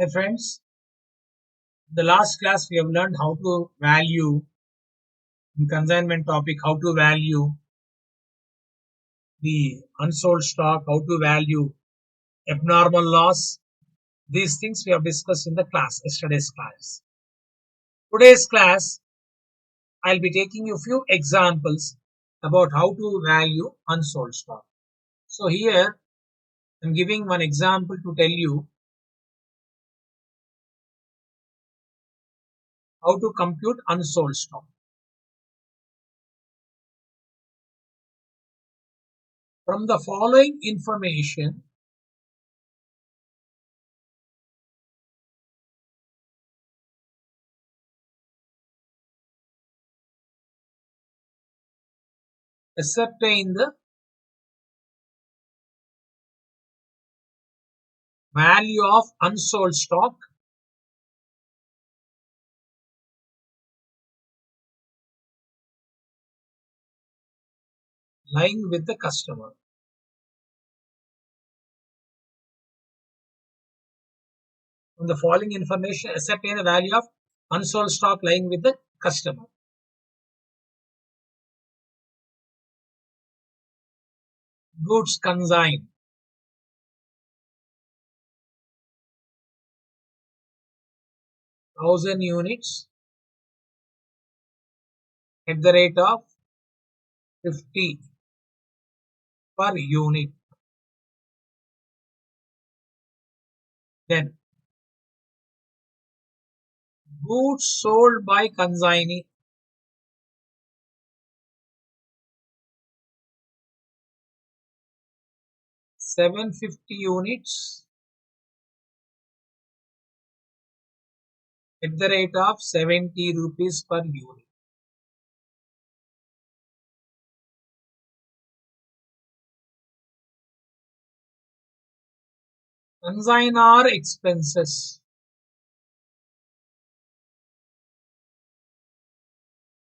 Hi friends, the last class we have learned how to value in consignment topic, how to value the unsold stock, how to value abnormal loss. These things we have discussed in the class, yesterday's class. Today's class, I'll be taking you a few examples about how to value unsold stock. So here, I'm giving one example to tell you how to compute unsold stock. From the following information, ascertain the value of unsold stock lying with the customer. From the following information, ascertain the value of unsold stock lying with the customer. Goods consigned. Thousand units at the rate of 50 per unit. Then goods sold by consignee. $750 units at the rate of 70 rupees per unit. Consignor expenses.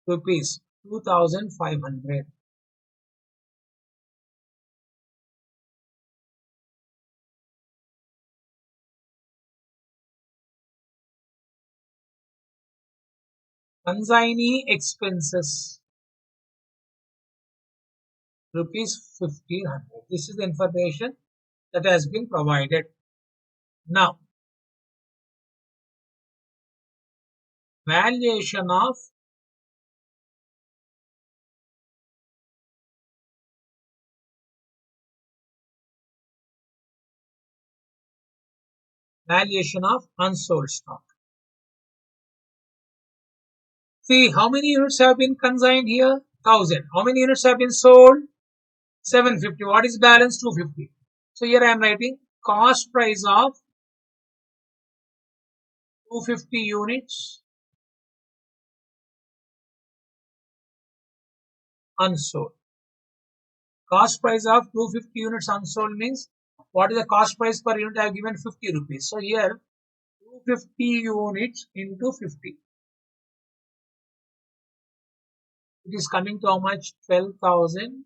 Rupees 2,500. Consignee expenses. Rupees 1,500. This is the information that has been provided. Now, valuation of unsold stock. See, how many units have been consigned here? 1,000. How many units have been sold? 750. What is balance? 250. So here I am writing cost price of 250 units unsold. Cost price of 250 units unsold means what is the cost price per unit? I have given 50 rupees. So here 250 units into 50. It is coming to how much? 12,000.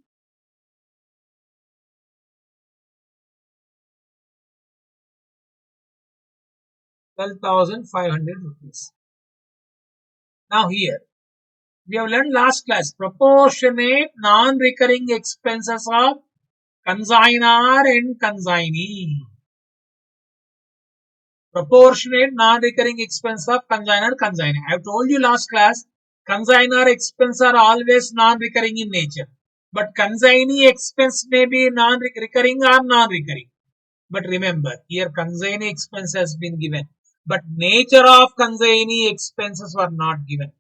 12,500 rupees. Now here, we have learned last class, proportionate non-recurring expenses of consignor and consignee. Proportionate non-recurring expense of consignor consignee. I have told you last class, consignor expense are always non-recurring in nature. But consignee expense may be non-recurring or non-recurring. But remember, here consignee expense has been given. But nature of consignee expenses were not given.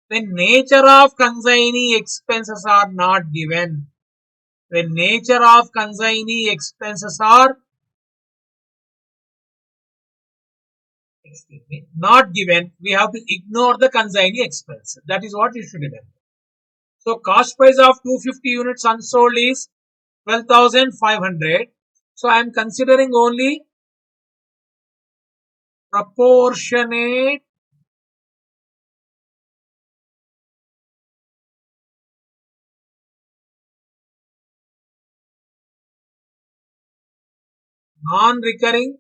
When nature of consignee expenses are not given, when nature of consignee expenses are not given, we have to ignore the consignee expense. That is what you should remember. So cost price of 250 units unsold is 12,500. So I am considering only proportionate non-recurring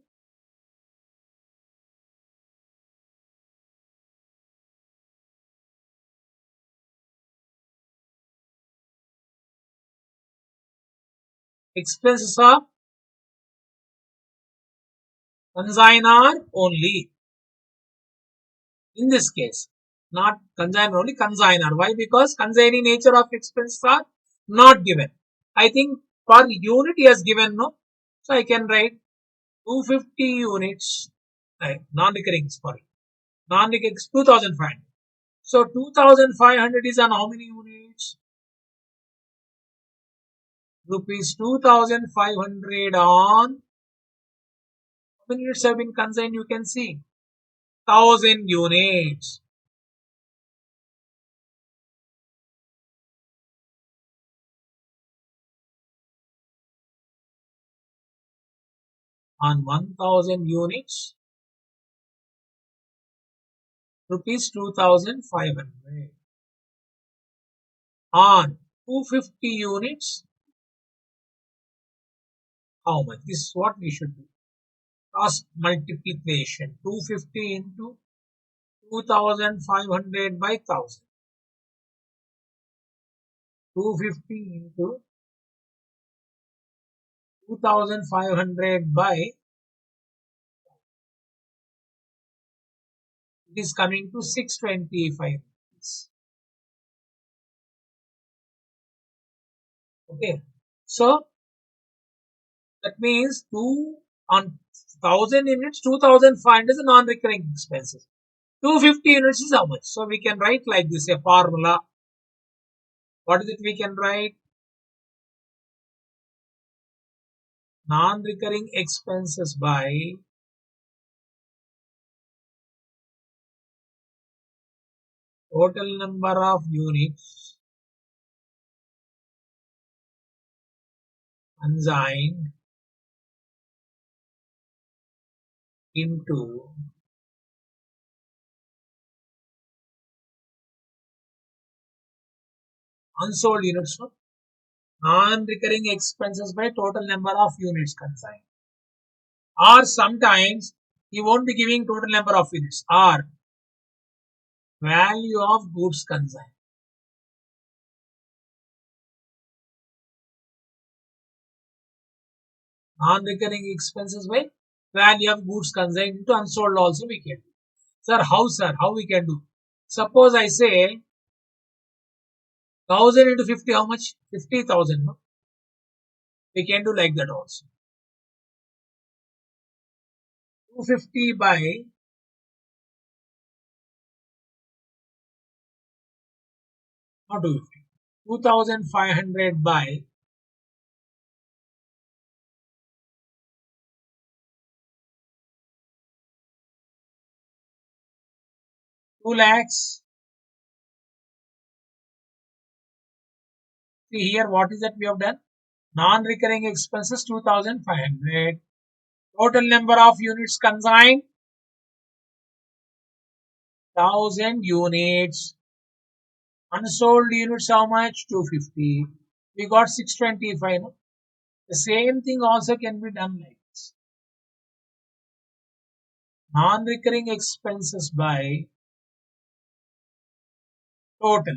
expenses of consignor only. In this case, not consignor only, consignor. Why? Because consigning nature of expenses are not given. I think per unit he has given, no. So I can write 250 units, non-recurring, sorry, non-recurring 2500. So 2500 is on how many units? Rupees 2500 on how many units have been consigned? You can see 1000 units. On 1000 units, rupees 2500. On 250 units, how much? This is what we should do. Cross multiplication. 250 into 2500 by 1000. 250 into 2500 by, it is coming to 625 rupees. Okay. So that means 2 on 1000 units, 2500 is a non-recurring expenses. 250 units is how much? So we can write like this, a formula. What is it we can write? Non-recurring expenses by total number of units consigned into unsold units. No? Non-recurring expenses by total number of units consigned. Or sometimes he won't be giving total number of units. Or value of goods consigned. Non-recurring expenses by value of goods consigned into unsold also we can do. Sir, how sir? How we can do? Suppose I say 1000 into 50, how much? 50,000. No? We can do like that also. 250 by not 250. 2500 by 2 lakhs. See here, what is that we have done? Non-recurring expenses 2500. Total number of units consigned 1000 units. Unsold units how much? 250. We got 625. No? The same thing also can be done like this. Non-recurring expenses by total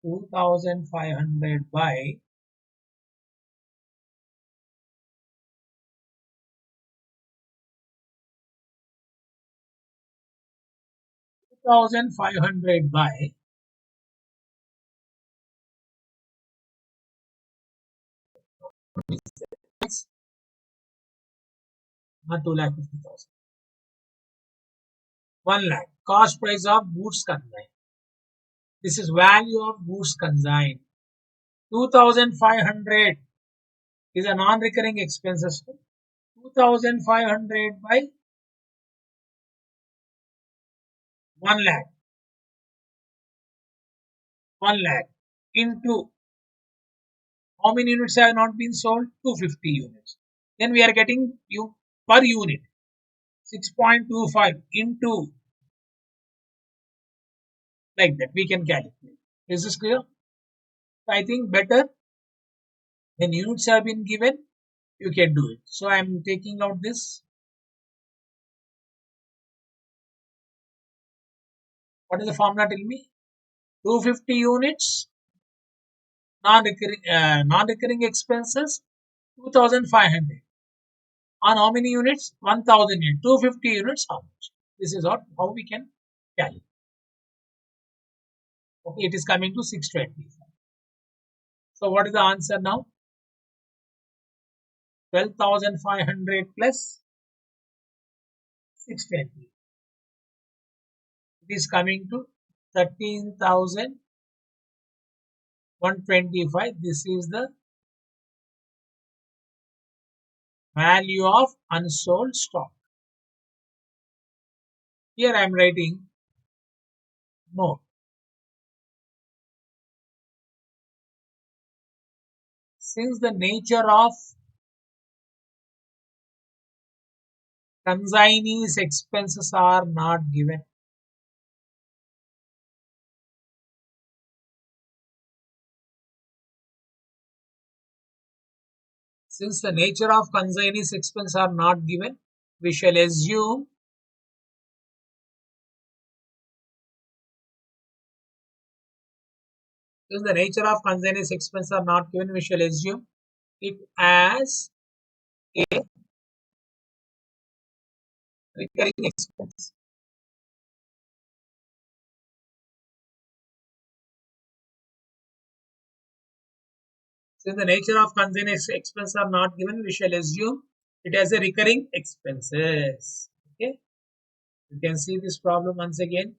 2500 by 2500 by not 2,50,000. 1 lakh. Cost price of goods consigned. This is value of goods consigned. 2500 is a non-recurring expenses. 2500 by 1 lakh. 1 lakh into how many units have not been sold? 250 units. Then we are getting you per unit 6.25 into like that we can calculate. Is this clear? I think better when units have been given, you can do it. So I am taking out this. What is the formula? Tell me. 250 units non-recurring expenses 2,500. On how many units? 1,000 units. 250 units, how much? This is how we can calculate. Okay, it is coming to 620. So what is the answer now? 12,500 plus 620. It is coming to 13,125. This is the value of unsold stock. Here I am writing more. Since the nature of consignee's expenses are not given, since the nature of consignee's expenses are not given, we shall assume since the nature of consignee's expenses are not given, we shall assume it as a recurring expense. Since the nature of consignee's expenses are not given, we shall assume it as a recurring expenses. Okay, you can see this problem once again.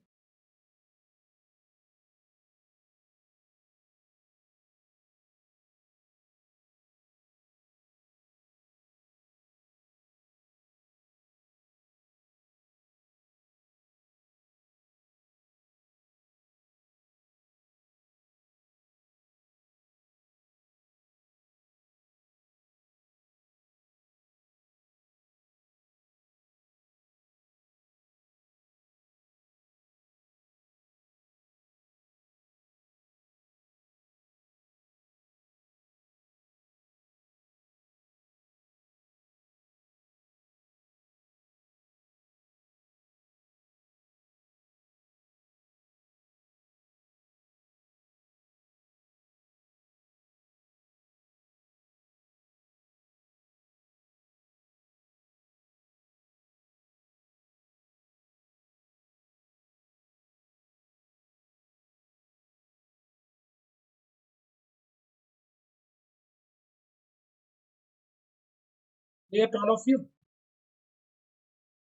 Clear to all of you?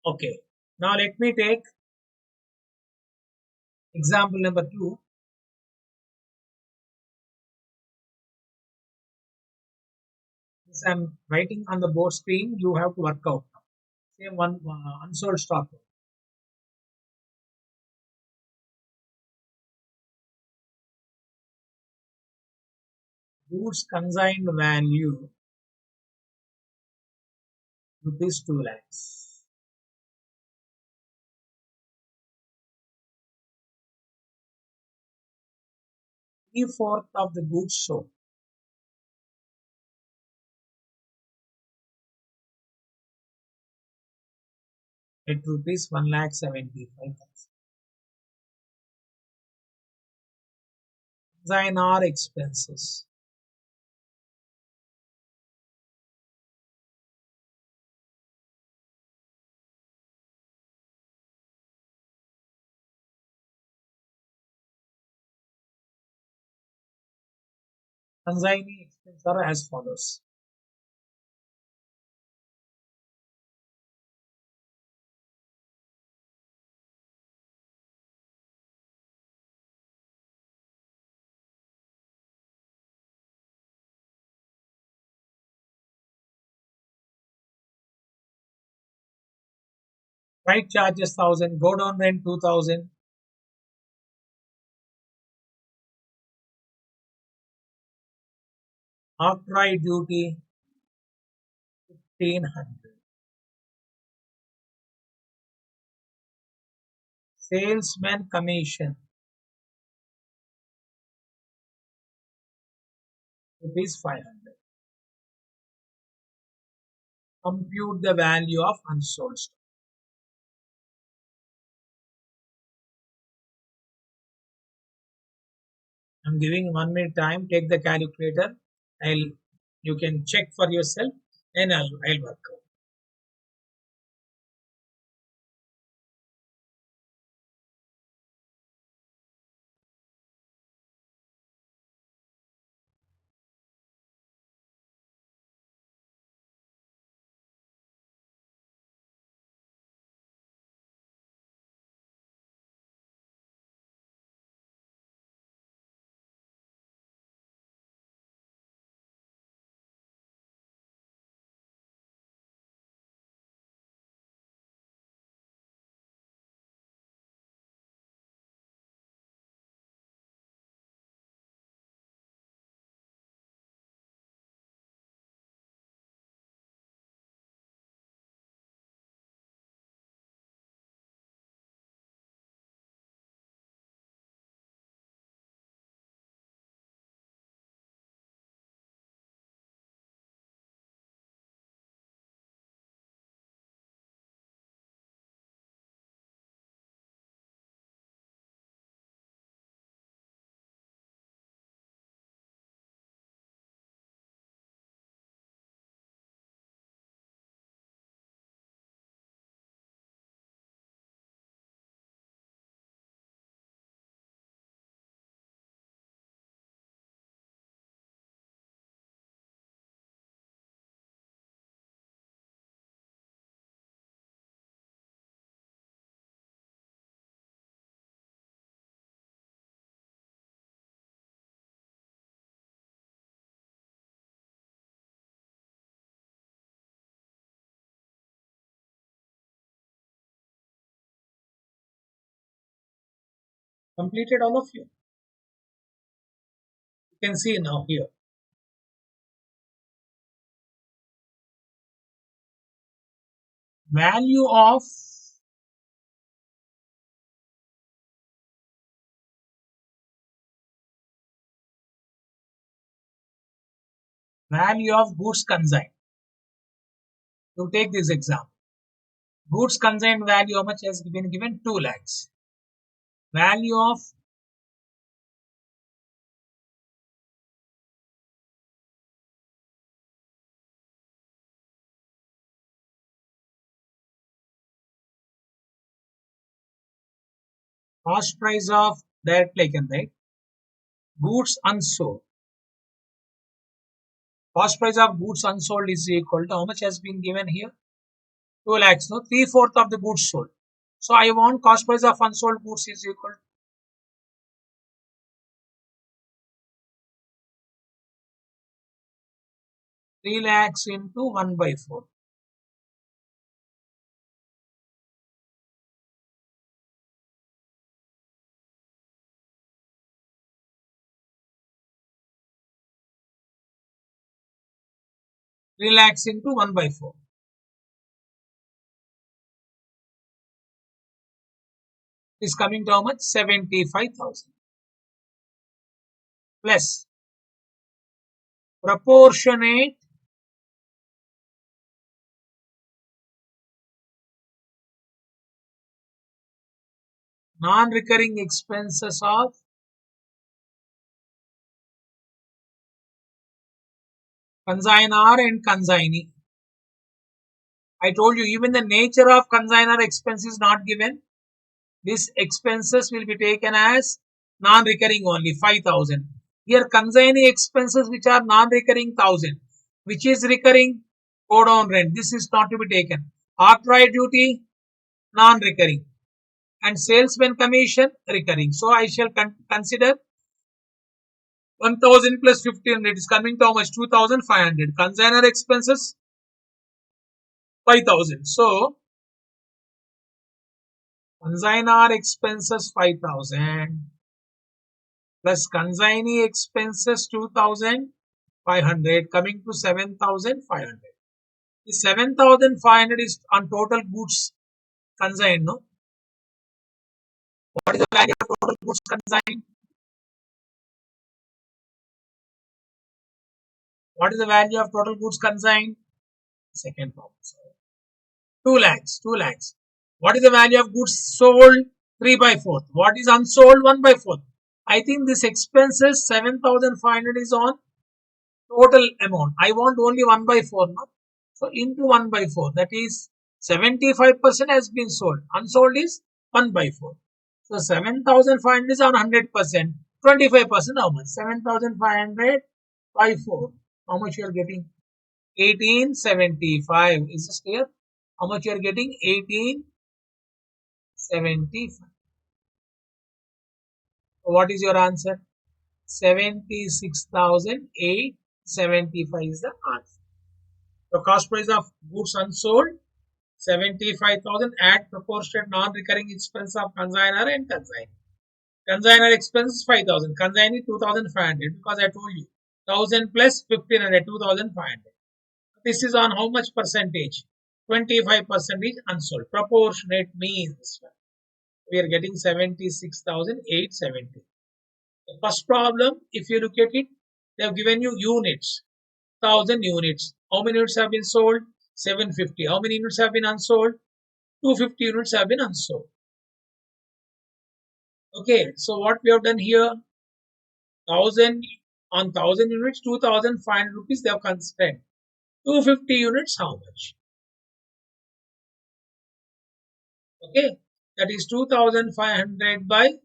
Okay. Now let me take example number 2. This I am writing on the board screen. You have to work out. Same one unsold stock. Goods consigned value rupees 2 lakhs. Three-fourth of the goods sold. At rupees 1,75,000. Consignor expenses. Consignee expenses are as follows. Freight charges 1,000, go down rent 2,000. After duty 1,500. Salesman commission rupees 500. Compute the value of unsold stock. I'm giving 1 minute time. Take the calculator. I'll You can check for yourself and I'll work out. Completed all of you. You can see now here. Value of goods consigned. You take this example. Goods consigned value how much has been given? 2 lakhs. Value of cost price of, directly I can write, goods unsold. Cost price of goods unsold is equal to how much has been given here? 2 lakhs, no? 3/4 of the goods sold. So I want cost price of unsold goods is equal to 3 lakhs into 1/4. Three lakhs into 1/4 is coming to how much? 75,000 plus proportionate non-recurring expenses of consignor and consignee. I told you even the nature of consignor expense is not given. These expenses will be taken as non-recurring only 5,000. Here consignee expenses which are non-recurring 1,000. Which is recurring? Go down rent. This is not to be taken. Octroi duty non-recurring. And salesman commission recurring. So I shall consider 1,000 plus 1,500 is coming to how much? 2,500. Consignor expenses 5,000. So consignor expenses 5,000 plus consignee expenses 2,500 coming to 7,500. The 7,500 is on total goods consigned. No. What is the value of total goods consigned? What is the value of total goods consigned? Second problem. 2 lakhs. 2 lakhs. What is the value of goods sold? 3/4. What is unsold? 1/4. I think this expenses 7,500 is on total amount. I want only 1 by 4 now. So into 1 by 4, that is 75% has been sold. Unsold is 1 by 4. So 7,500 is on 100%. 25% how much? 7,500 by 4. How much you are getting? 1875. Is this clear? How much you are getting? 1875. So what is your answer? 76,875 is the answer. The cost price of goods unsold 75,000 at proportionate non-recurring expense of consignor and consignee. Consignor expense 5,000, consignee 2,500 because I told you 1,000 plus 1,500, 2,500. This is on how much percentage? 25% is unsold. Proportionate means we are getting 76,870. The first problem, if you look at it, they have given you units, 1,000 units. How many units have been sold? 750. How many units have been unsold? 250 units have been unsold. Okay, so what we have done here, 1,000 on 1,000 units, 2,500 rupees they have constrained. 250 units, how much? Okay, that is 2,500 by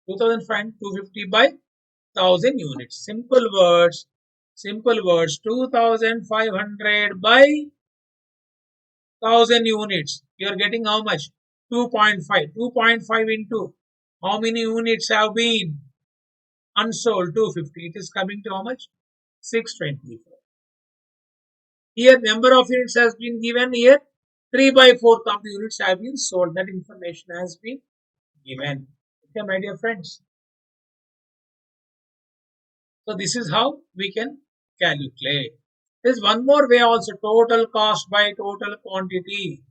2,500, 250 by 1,000 units. Simple words, 2,500 by 1,000 units. You are getting how much? 2.5. 2.5 into how many units have been unsold? 250. It is coming to how much? 624. Here number of units has been given here. 3 by 4th of the units have been sold. That information has been given. Okay, my dear friends. So this is how we can calculate. There is one more way also. Total cost by total quantity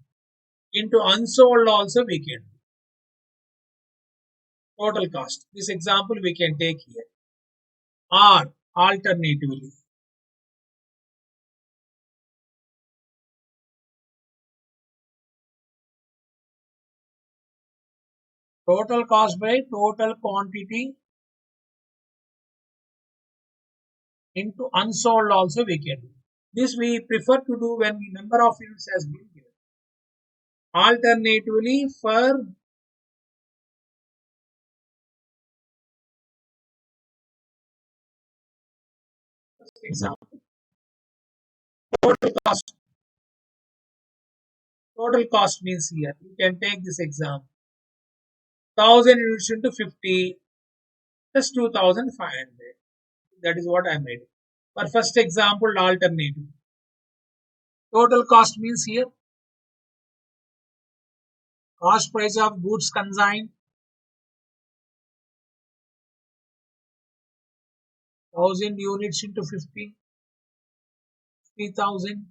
into unsold also we can do. Total cost. This example we can take here. Or alternatively, total cost by total quantity into unsold also we can do. This we prefer to do when the number of units has been given. Alternatively, for example, total cost. Total cost means here you can take this example. 1,000 units into 50 plus 2,500. That is what I am writing. For first example, alternative. Total cost means here cost price of goods consigned 1,000 units into 50, 3,000.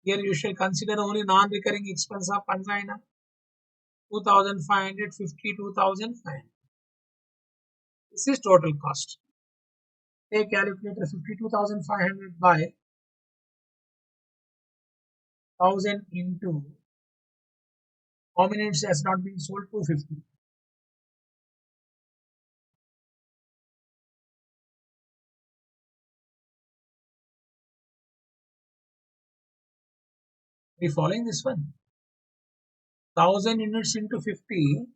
Here you shall consider only non-recurring expense of consignor 2,500, 50, 2,500. This is total cost. Take calculator 52,500 by 1,000 into how many units has not been sold? 250. Are you following this one? 1,000 units into 50,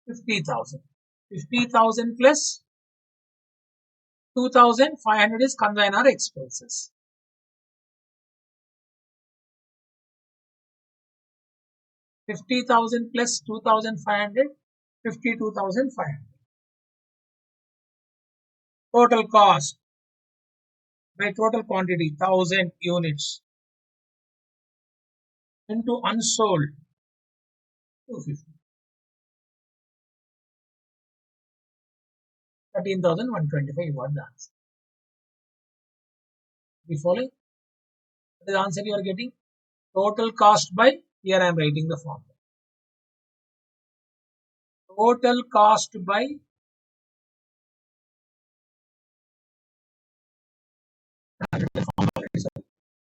50,000. 50,000 plus 2,500 is consignor expenses. 50,000 plus 2,500, 52,500. Total cost by total quantity 1,000 units into unsold 250. 13,125 what the answer. You following? The answer you are getting total cost by, here I am writing the formula. Total cost by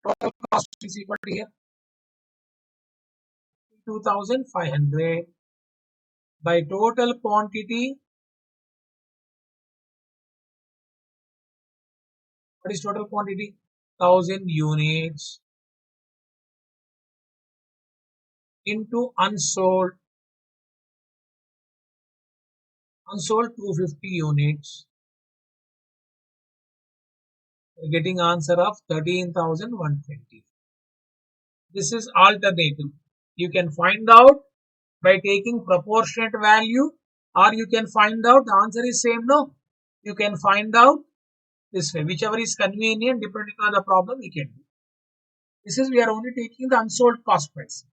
Total cost is equal to here 2500 by total quantity. What is total quantity? 1000 units into unsold 250 units. We're getting answer of 13,120. This is alternative. You can find out by taking proportionate value, or you can find out the answer is same. No, you can find out this way, whichever is convenient depending on the problem we can do. This is we are only taking the unsold cost price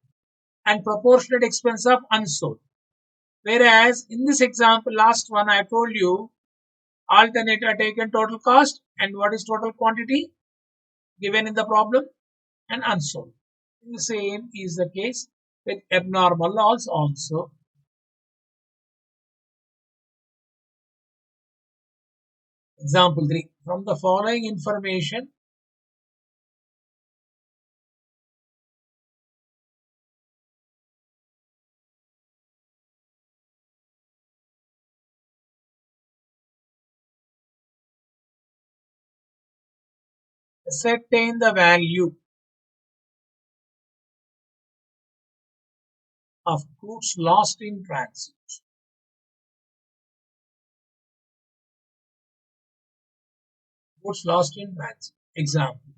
and proportionate expense of unsold. Whereas in this example, last one I told you, alternate are taken total cost and what is total quantity given in the problem and unsold. The same is the case with abnormal loss also. Example 3. From the following information, ascertain the value of goods lost in transit. Goods lost in transit. Example.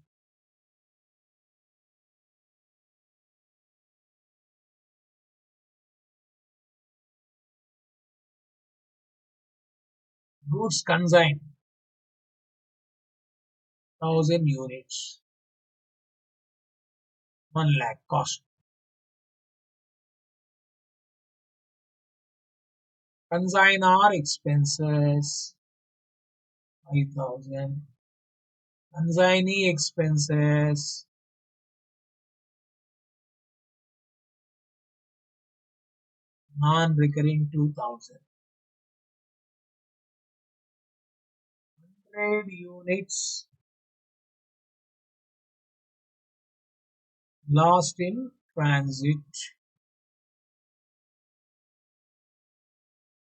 Goods consigned 1000 units, 1 lakh cost. Consignor expenses 5,000. Consignee expenses non-recurring 2,000. 100 units lost in transit.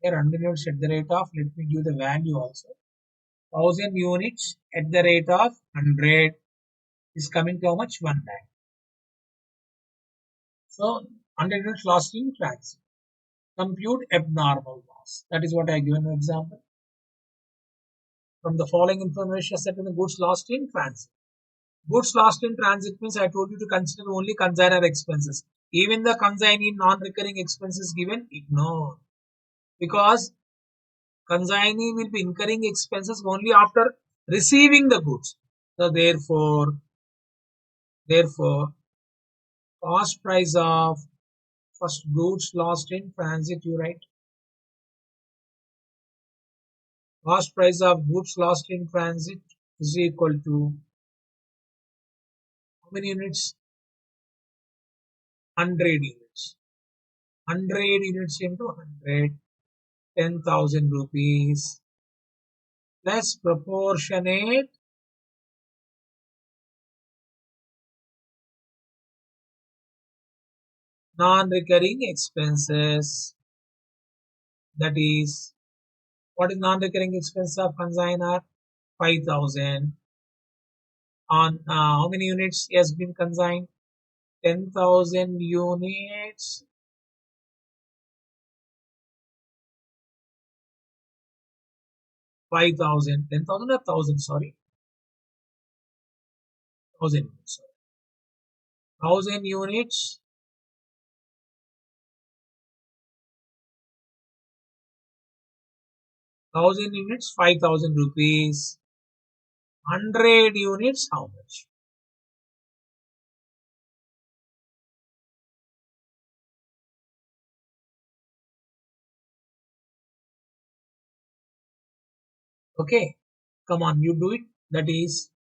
Here 100 units at the rate of, let me give the value also. 1000 units at the rate of 100 is coming to how much? 1 lakh. So 100 units lost in transit. Compute abnormal loss. That is what I given an example. From the following information set in the goods lost in transit. Goods lost in transit means I told you to consider only consignor expenses. Even the consignee non-recurring expenses given, ignore. Because consignee will be incurring expenses only after receiving the goods. So therefore, cost price of first goods lost in transit, you write. Cost price of goods lost in transit is equal to how many units? 100 units. 100 units into 100, 10,000 rupees plus proportionate non-recurring expenses. That is, what is non-recurring expense of consignor? 5,000. On how many units has been consigned? 10,000 units. 5,000. 10,000 or 1,000, sorry. 1,000 units. 1,000 units. 1,000 units, 5,000 rupees. 100 units, how much? Okay, come on, you do it. That is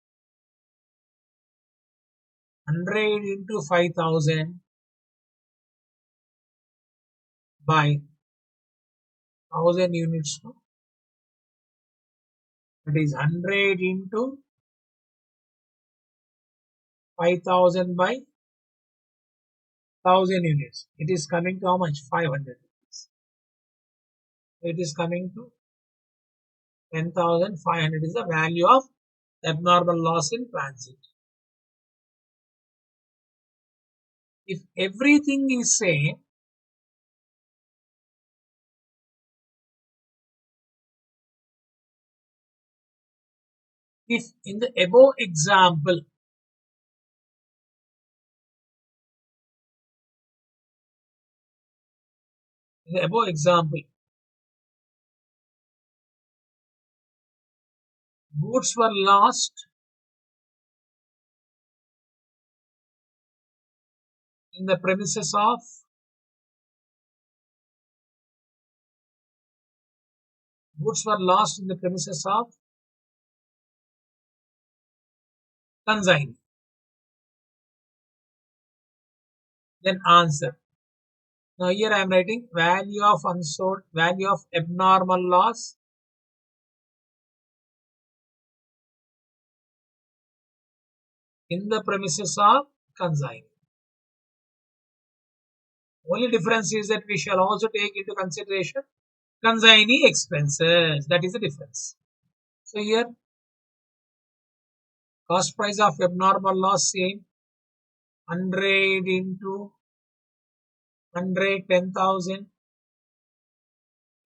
100 into 5,000 by 1,000 units. No? That is 100 into 5,000 by 1,000 units. It is coming to how much? 500 rupees. It is coming to 10,500 is the value of abnormal loss in transit. If everything is same, if in the above example, goods were lost in the premises of consignee. Then answer. Now here I am writing value of unsold, value of abnormal loss in the premises of consignee. Only difference is that we shall also take into consideration consignee expenses. That is the difference. So here cost price of abnormal loss same, 100 into 100, 10,000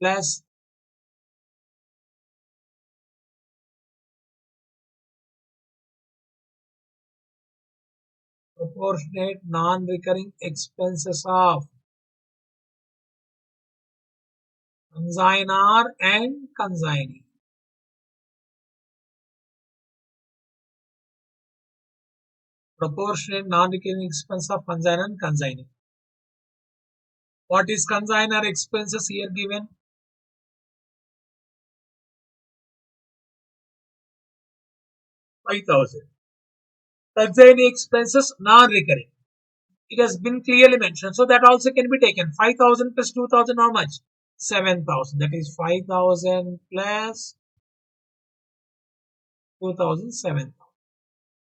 plus proportionate non-recurring expenses of consignor and consignee. Proportionate non-recurring expense of consignor and consignee. What is consignor expenses here given? $5,000. Consignee expenses non-recurring. It has been clearly mentioned. So that also can be taken. 5,000 plus 2,000 how much? 7,000. That is 5,000 plus 2,000, 7,000.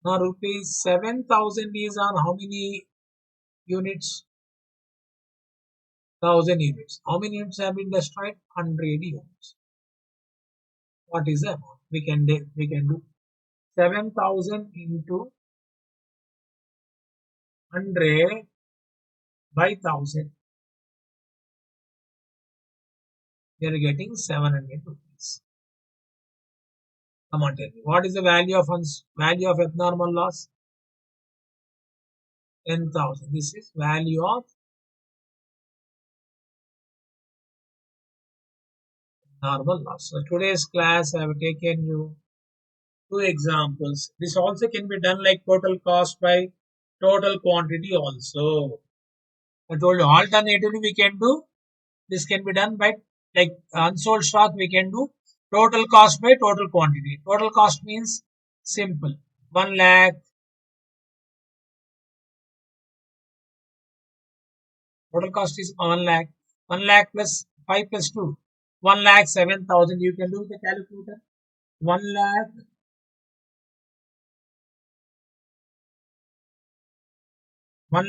Now rupees 7,000 is on how many units? 1,000 units. How many units have been destroyed? 100 units. What is the amount? We can do 7,000 into 100 by 1,000. We are getting 700 rupees. Come on, tell me. What is the value of abnormal loss? 10,000. This is value of abnormal loss. So today's class I have taken you 2 examples. This also can be done like total cost by total quantity also. I told you alternatively we can do, this can be done by like unsold stock we can do total cost by total quantity. Total cost means simple. 1 lakh. Total cost is 1 lakh. 1 lakh plus 5 plus 2. 1 lakh 7,000. You can do the calculator. 1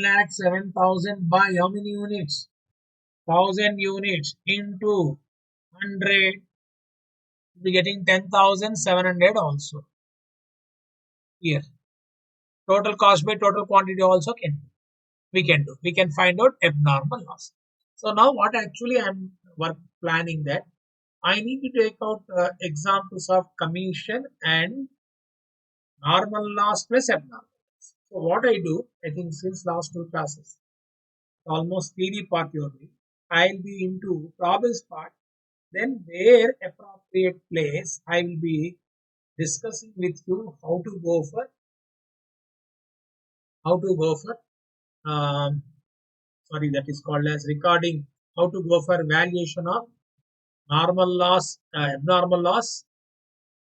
lakh 7,000 by how many units? 1,000 units into 100. We're getting 10,700 also. Here. Total cost by total quantity also we can do. We can find out abnormal loss. So now what actually I'm planning that I need to take out examples of commission and normal loss plus abnormal loss. So what I do, I think since last 2 classes, almost theory part only, I'll be into problems part. Then where appropriate place, I will be discussing with you how to go for that is called as recording, how to go for valuation of normal loss, abnormal loss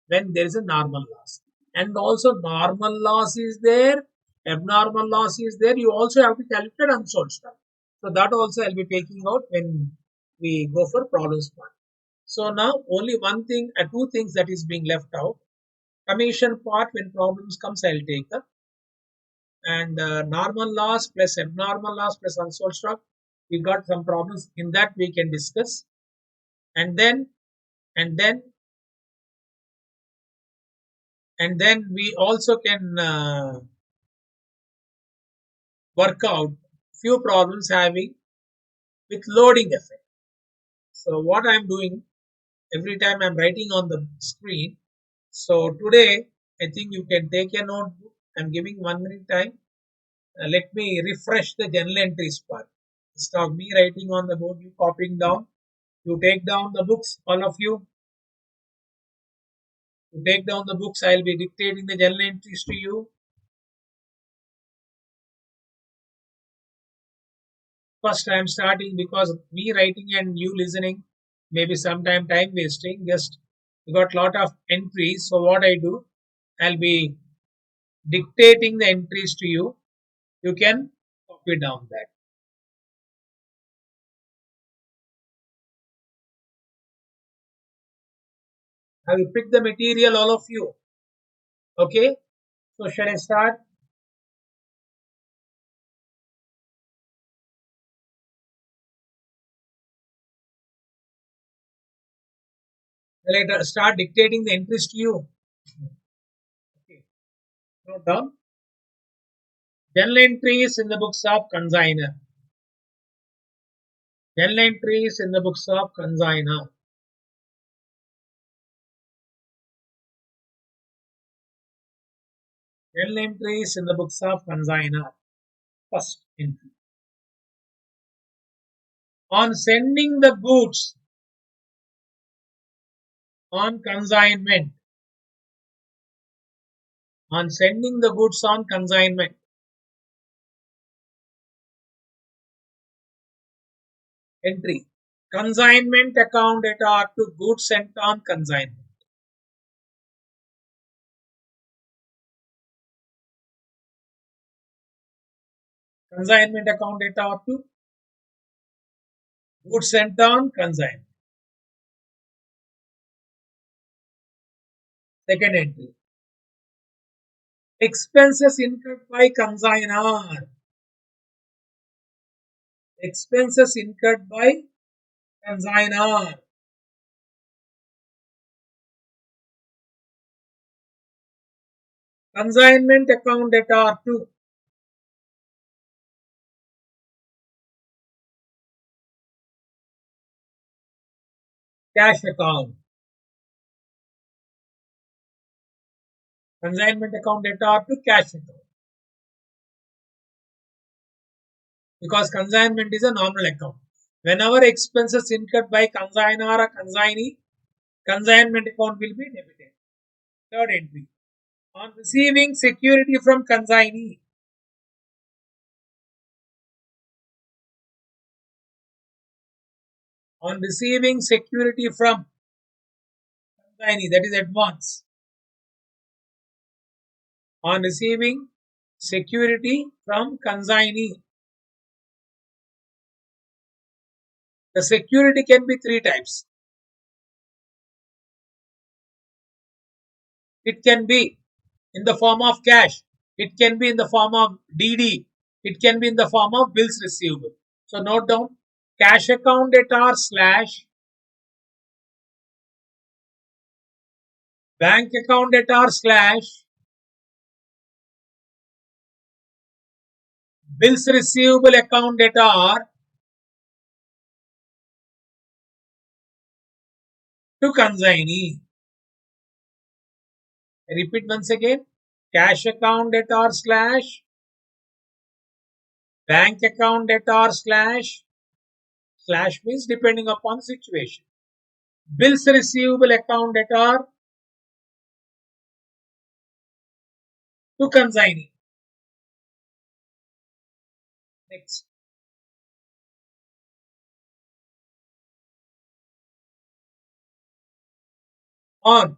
when there is a normal loss. And also normal loss is there, abnormal loss is there. You also have to calculate unsold stock. So that also I'll be taking out when we go for problems part. So now only one thing, 2 things that is being left out. Commission part when problems comes I'll take up. and normal loss plus abnormal loss plus unsold stock. We got some problems in that we can discuss, and then and then and then we also can work out few problems having with loading effect. So what I'm doing every time I'm writing on the screen. So today I think you can take a notebook. I'm giving 1 minute time. Let me refresh the journal entries part. Instead of me writing on the board, you copying down. You take down the books, all of you. You take down the books. I'll be dictating the journal entries to you. First, I'm starting because me writing and you listening, maybe sometime time wasting. Just you got lot of entries. So what I do, I'll be dictating the entries to you. You can copy down that. Have you picked the material, all of you? Okay. So shall I start? Shall I start dictating the entries to you? Okay. Note down. Journal entries in the books of consignor. Journal entries in the books of consignor. Journal entries in the books of consignor. First entry. On sending the goods on consignment. On sending the goods on consignment. Entry. Consignment account data to goods sent on consignment. Consignment account data to goods sent on consignment. Second entry. Expenses incurred by consignor. Expenses incurred by consignor. Consignment account data to cash account. Consignment account data to cash account. Because consignment is a normal account. Whenever expenses incurred by consignor or consignee, consignment account will be debited. Third entry. On receiving security from consignee. On receiving security from consignee, that is advance. On receiving security from consignee. The security can be three types. It can be in the form of cash. It can be in the form of DD. It can be in the form of bills receivable. So note down cash account data slash bank account data slash bills receivable account data to consignee. I repeat once again. Cash account data slash bank account data slash means depending upon situation. Bills receivable account data to consignee. Next. On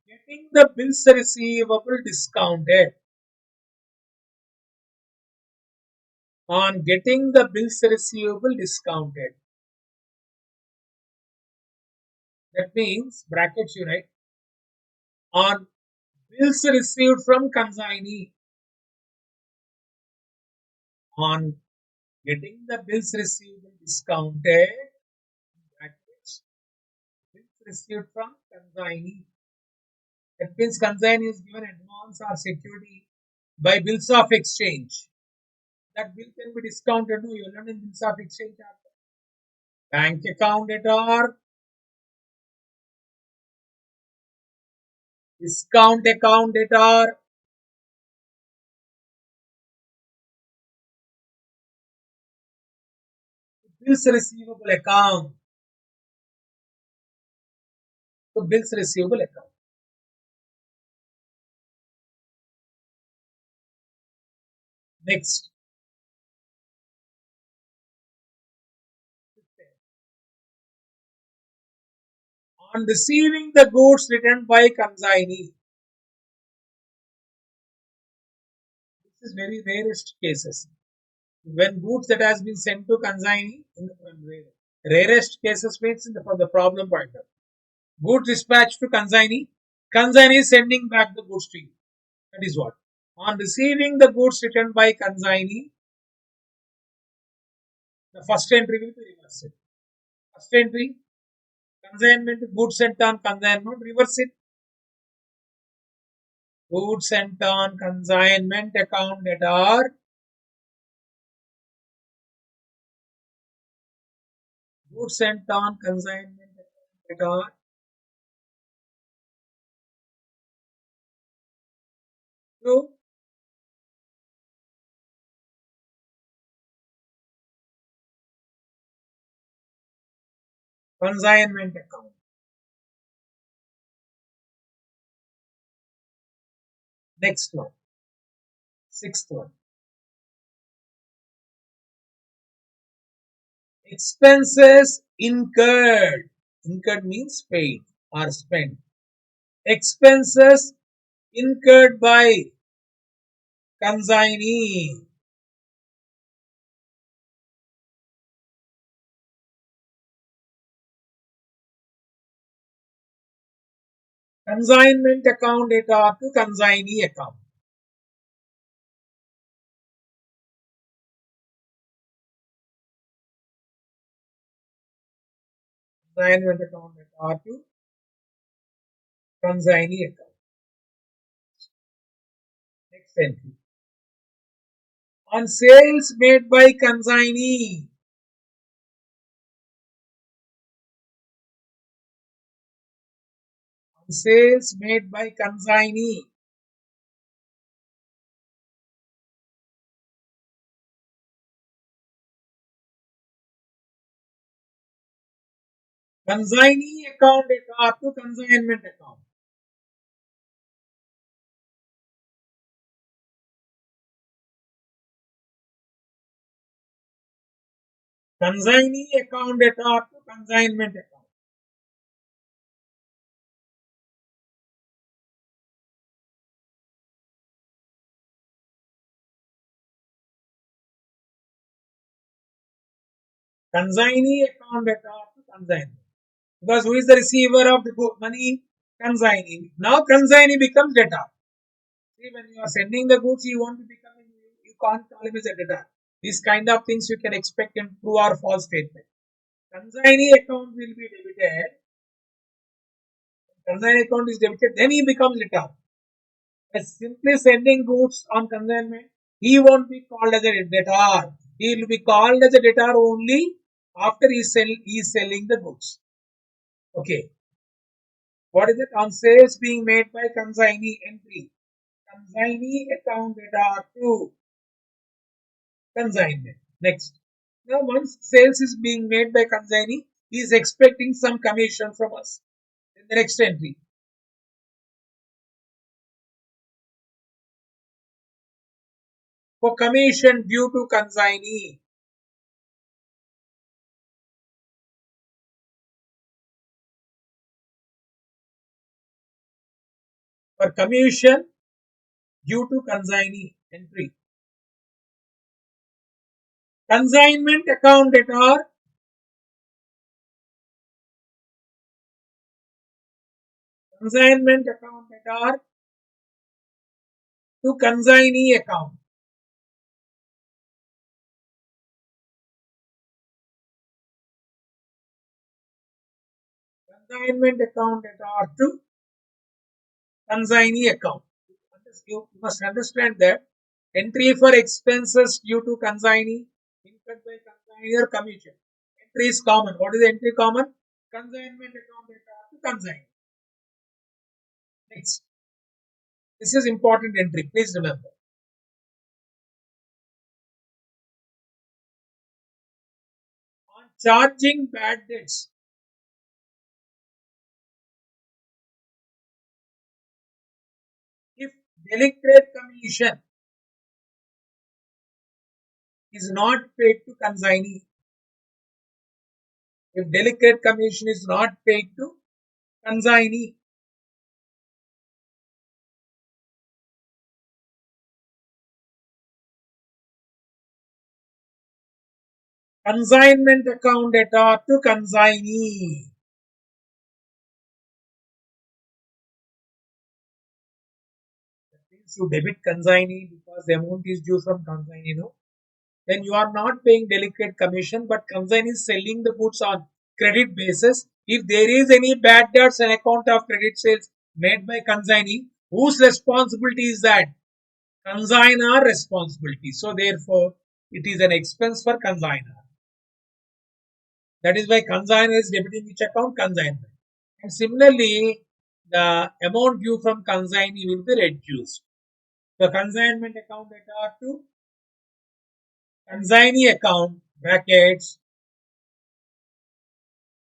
getting the bills receivable discounted. On getting the bills receivable discounted. That means brackets you write on Bills received from consignee. On getting the bills received discounted, that means bills received from consignee. That means consignee is given advance or security by bills of exchange. That bill can be discounted. No, you learn in bills of exchange. Bank account debtor, discount account debtor, bills receivable account. So bills receivable account. Next, on receiving the goods returned by consignee. This is very rarest cases. When goods that has been sent to consignee, in the rarest cases means from the problem point of view. Goods dispatched to consignee, consignee is sending back the goods to you. That is what. On receiving the goods returned by consignee, the first entry will be reversed. First entry, consignment, goods sent on consignment, reverse it. Goods sent on consignment account debtor, goods sent on consignment account debtor, to consignment account. Next one, sixth one. Expenses incurred. Incurred means paid or spent. Expenses incurred by consignee. Consignment account debtor to consignee account. Consignment account debtor to consignee account. Next entry. On sales made by consignee. On sales made by consignee. Consignee account debtor to consignment account. Consignee account debtor to consignment account. Consignee account debtor to consignment. Because who is the receiver of the money? Consignee. Now consignee becomes debtor. See, when you are sending the goods, you want to become, you can't call him as a debtor. These kind of things you can expect in true or false statement. Consignee account will be debited. Consignee account is debited, then he becomes debtor. By simply sending goods on consignment, he won't be called as a debtor. He will be called as a debtor only after he is selling the goods. Okay. What is it? On sales being made by consignee entry. Consignee account debtor to consignment. Next. Now once sales is being made by consignee, he is expecting some commission from us. In the next entry. For commission due to consignee. For commission due to consignee entry. Consignment account debtor. Consignment account debtor to consignee account. Consignment account at R to consignee account. You must understand that entry for expenses due to consignee incurred by consignor commission. Entry is common. What is the entry common? Consignment account at R to consignee. Next. This is important entry. Please remember. On charging bad debts, if delicate commission is not paid to consignee, if delicate commission is not paid to consignee, consignment account at R to consignee. That means you debit consignee because the amount is due from consignee, no? Then you are not paying delicate commission, but consignee is selling the goods on credit basis. If there is any bad debts on account of credit sales made by consignee, whose responsibility is that? Consignor responsibility. So therefore, it is an expense for consignor. That is why consignor is debiting which account? Consignment. And similarly, the amount due from consignee will be reduced. The consignment account at R2, consignee account brackets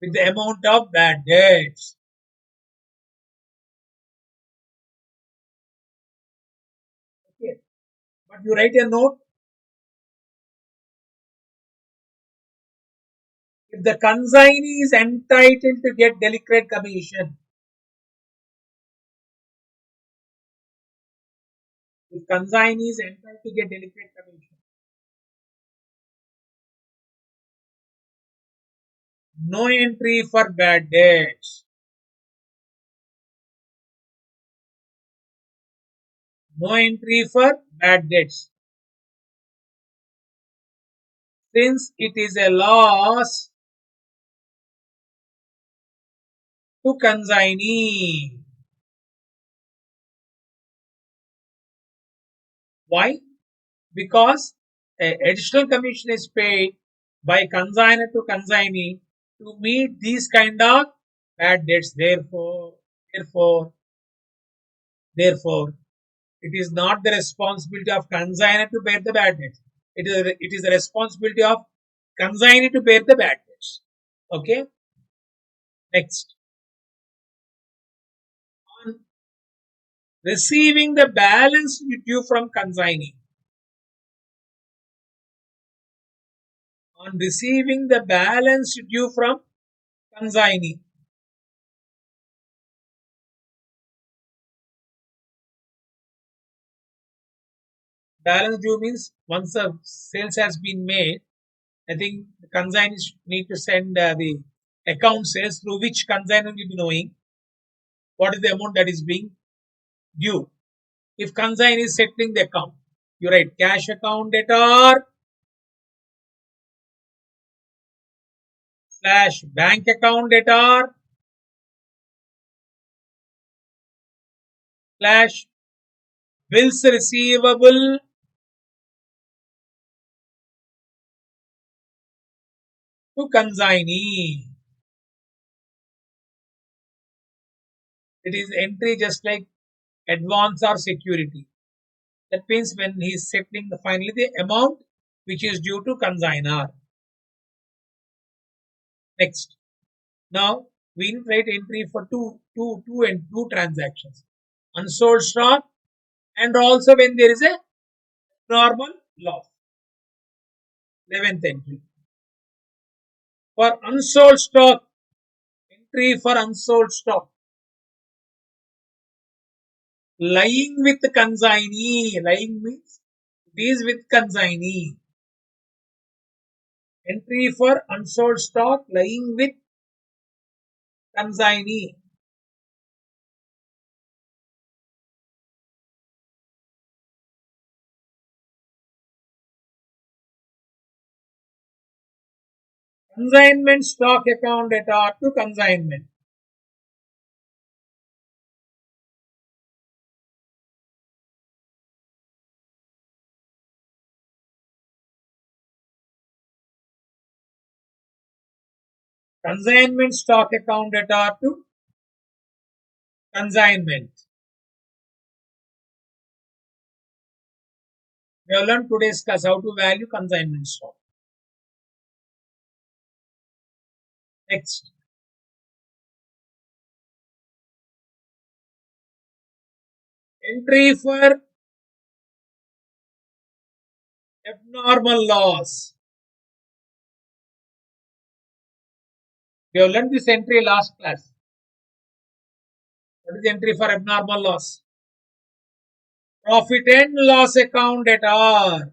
with the amount of bad debts. Okay. But you write a note. If the consignee is entitled to get delicate commission, if consignee is entitled to get delicate commission, no entry for bad debts. No entry for bad debts. Since it is a loss to consignee. Why? Because additional commission is paid by consignor to consignee to meet these kind of bad debts. Therefore, it is not the responsibility of consignor to bear the bad debts. It is the responsibility of consignee to bear the bad debts. Okay. Next, on receiving the balance due from consignee. On receiving the balance due from consignee. Balance due means once the sales has been made, I think the consignees need to send the account sales through which consignor will be knowing what is the amount that is being due. If consignee is settling the account, you write cash account debtor slash bank account debtor slash bills receivable to consignee. It is entry just like advance or security. That means when he is settling finally the amount which is due to consignor. Next. Now we need to write entry for two transactions. Unsold stock and also when there is a normal loss. 11th entry. For unsold stock, entry for unsold stock. Lying with consignee. Lying means it is with consignee. Entry for unsold stock lying with consignee. Consignment stock account at R2 consignment. Consignment stock account at R2 consignment. We have learned today's class how to value consignment stock. Next. Entry for abnormal loss. We have learned this entry last class. What is the entry for abnormal loss? Profit and loss account at R.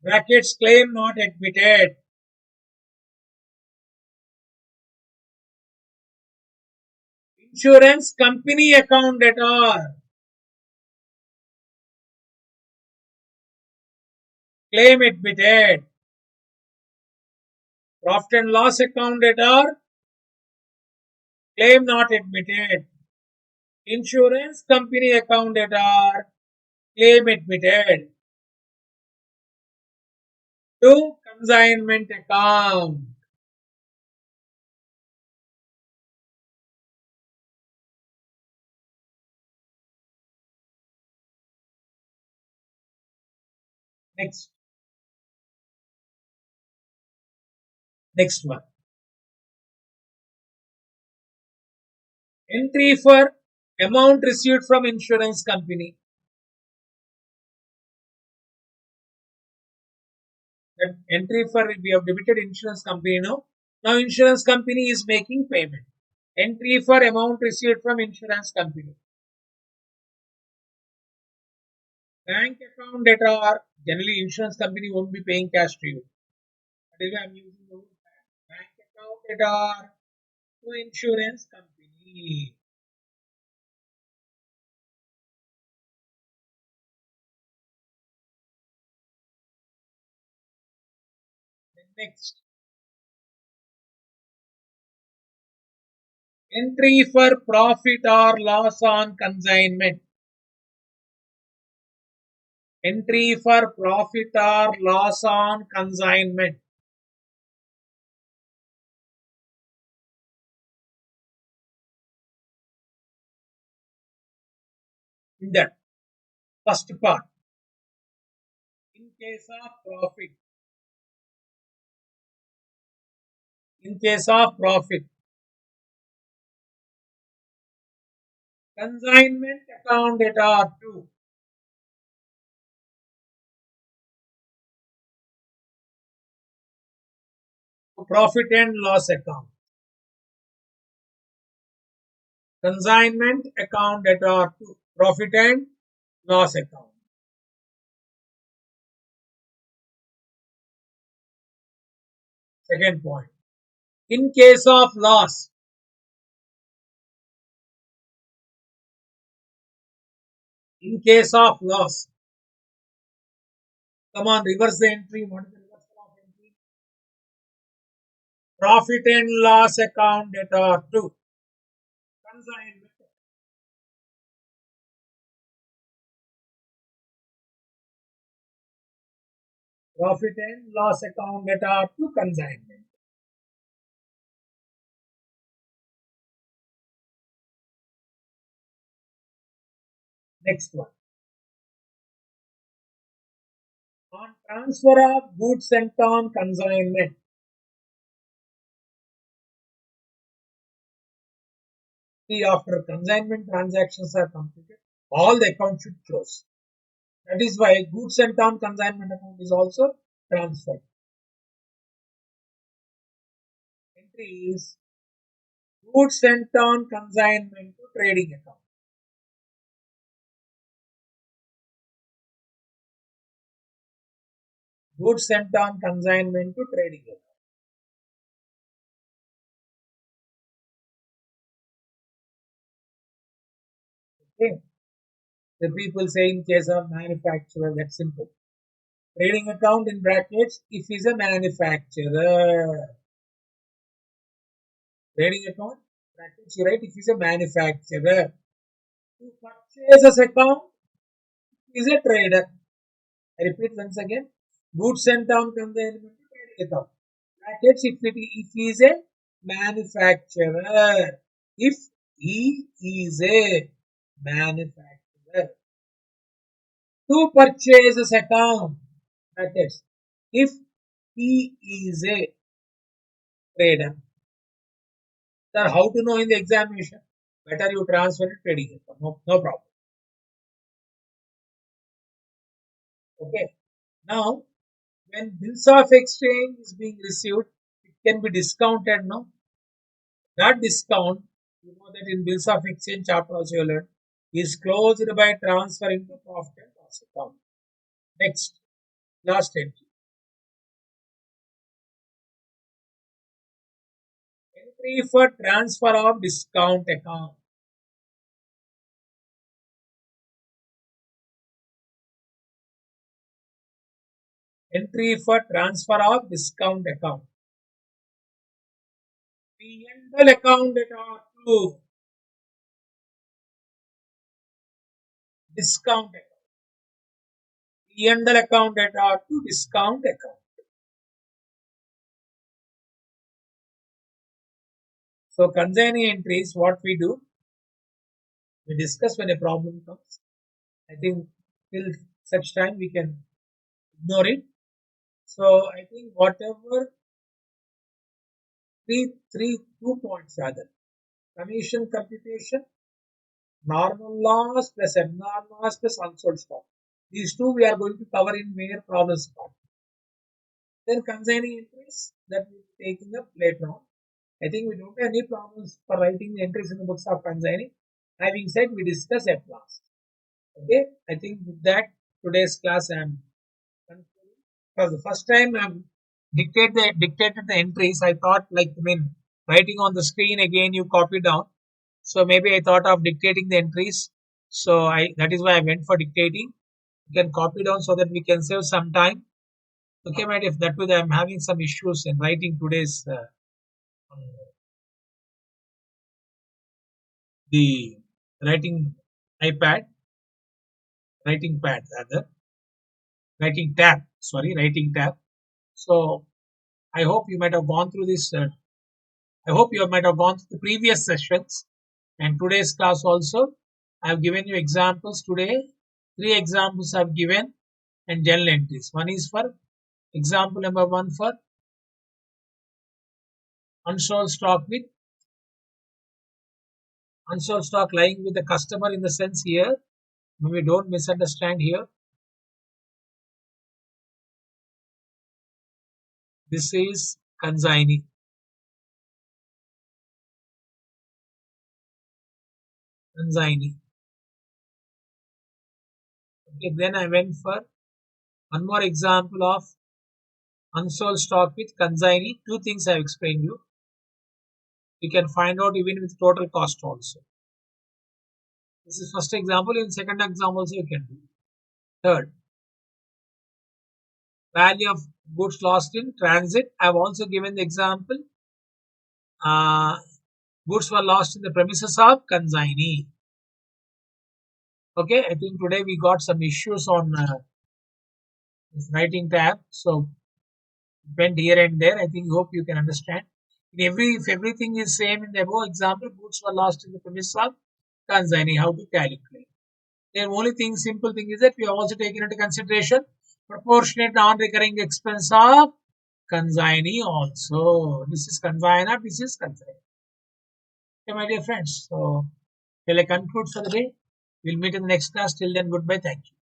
Brackets claim not admitted. Insurance company account at R. Claim admitted. Profit and loss account at R. Claim not admitted. Insurance company account at R. Claim admitted. To consignment account. Next. Next one. Entry for amount received from insurance company. That entry for we have debited insurance company now. Now insurance company is making payment. Entry for amount received from insurance company. Bank account at R. Generally insurance company won't be paying cash to you. That is why I'm using the word bank account at R to insurance company. Then next. Entry for profit or loss on consignment. Entry for profit or loss on consignment. In that first part, in case of profit, consignment account at R2. Profit and loss account. Consignment account at R2. Profit and loss account. Second point. In case of loss, come on, reverse the entry. What is the reversal of entry? Profit and loss account at R2. Consignment. Profit and loss account at R2 consignment. Next one. On transfer of goods sent on consignment. See, after consignment transactions are completed, all the accounts should close. That is why goods sent on consignment account is also transferred. Entry is goods sent on consignment to trading account. Goods sent on consignment to trading account. Okay. The people say in case of manufacturer, that's simple. Trading account in brackets if he is a manufacturer. Trading account brackets you write if he is a manufacturer. To purchases account is a trader. I repeat once again. Goods sent down from the element to trading account. Brackets if he is a manufacturer. If he is a manufacturer. To purchases account. Brackets. If he is a trader. Sir, how to know in the examination? Better you transfer it trading account. No problem. Okay. Now, when bills of exchange is being received, it can be discounted. No, that discount, you know that in bills of exchange chapter also you learned, is closed by transferring to profit and loss account. Next, last entry. Entry for transfer of discount account. Entry for transfer of discount account. P&L account at R2. Discount account. P&L account at R2. Discount account. So consigning entries, what we do, we discuss when a problem comes. I think till such time we can ignore it. So I think whatever 2 points rather, commission computation, normal loss plus abnormal loss plus unsold stock. These two we are going to cover in mere problems part. Then consigning entries that we will be taking up later on. I think we don't have any problems for writing the entries in the books of consigning. Having said, we discuss at last. Okay, I think with that today's class I am concluding. For the first time I am dictated the entries. I thought writing on the screen again you copy down. So maybe I thought of dictating the entries. So that is why I went for dictating. You can copy down so that we can save some time. Okay, mate. If that way I am having some issues in writing today's the writing iPad, writing pad rather, writing tab. Sorry, writing tab. So I hope you might have gone through this. I hope you might have gone through the previous sessions and today's class also. I have given you examples today. 3 examples I have given and journal entries. One is for example number 1 for unsold stock lying with the customer in the sense here. Maybe don't misunderstand here. This is consignee. Consignee. Okay, then I went for one more example of unsold stock with consignee. 2 things I have explained you. You can find out even with total cost also. This is first example. In second example also you can do. Third, value of goods lost in transit. I have also given the example. Goods were lost in the premises of consignee. Okay, I think today we got some issues on this writing tab. So went here and there. I think hope you can understand. If everything is same in the above example, goods were lost in the premises of consignee. How to calculate? The only thing, simple thing is that we have also taken into consideration proportionate non-recurring expense of consignee also. This is consignor, this is consignee. Okay, my dear friends. So, till I conclude for the day, we'll meet in the next class. Till then, goodbye. Thank you.